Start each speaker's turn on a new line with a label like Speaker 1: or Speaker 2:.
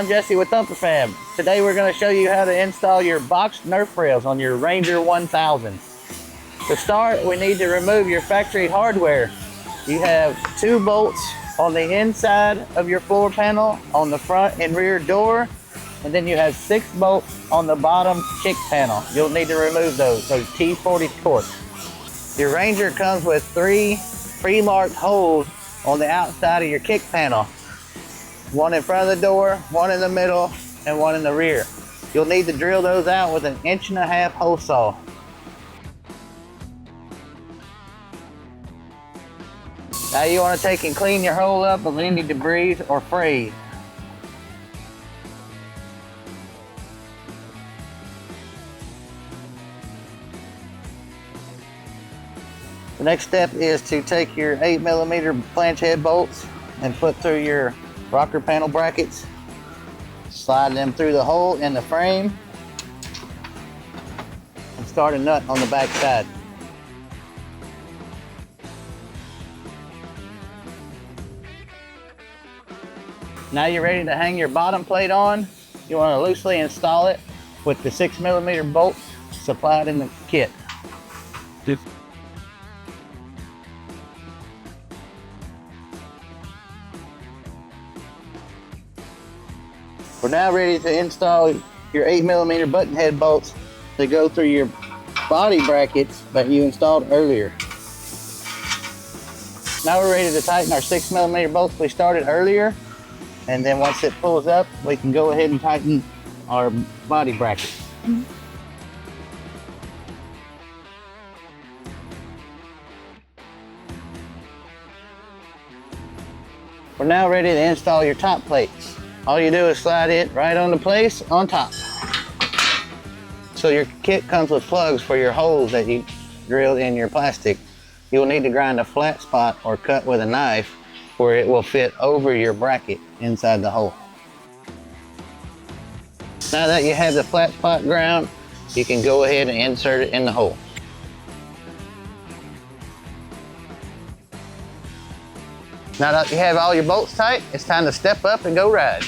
Speaker 1: I'm Jesse with Thumper Fab. Today we're going to show you how to install your boxed Nerf Rails on your Ranger 1000. To start, we need to remove your factory hardware. You have 2 bolts on the inside of your floor panel, on the front and rear door, and then you have 6 bolts on the bottom kick panel. You'll need to remove those T40 torques. Your Ranger comes with 3 pre-marked holes on the outside of your kick panel. 1 in front of the door, 1 in the middle, and 1 in the rear. You'll need to drill those out with an 1.5-inch hole saw. Now you want to take and clean your hole up of any debris or fray. The next step is to take your 8mm flange head bolts and put through your rocker panel brackets. Slide them through the hole in the frame and start a nut on the back side. Now you're ready to hang your bottom plate on. You want to loosely install it with the 6mm bolts supplied in the kit. We're now ready to install your 8mm button head bolts that go through your body brackets that you installed earlier. Now we're ready to tighten our 6mm bolts we started earlier, and then once it pulls up, we can go ahead and tighten our body bracket. We're now ready to install your top plates. All you do is slide it right on the place on top. So your kit comes with plugs for your holes that you drilled in your plastic. You will need to grind a flat spot or cut with a knife where it will fit over your bracket inside the hole. Now that you have the flat spot ground, you can go ahead and insert it in the hole. Now that you have all your bolts tight, it's time to step up and go ride.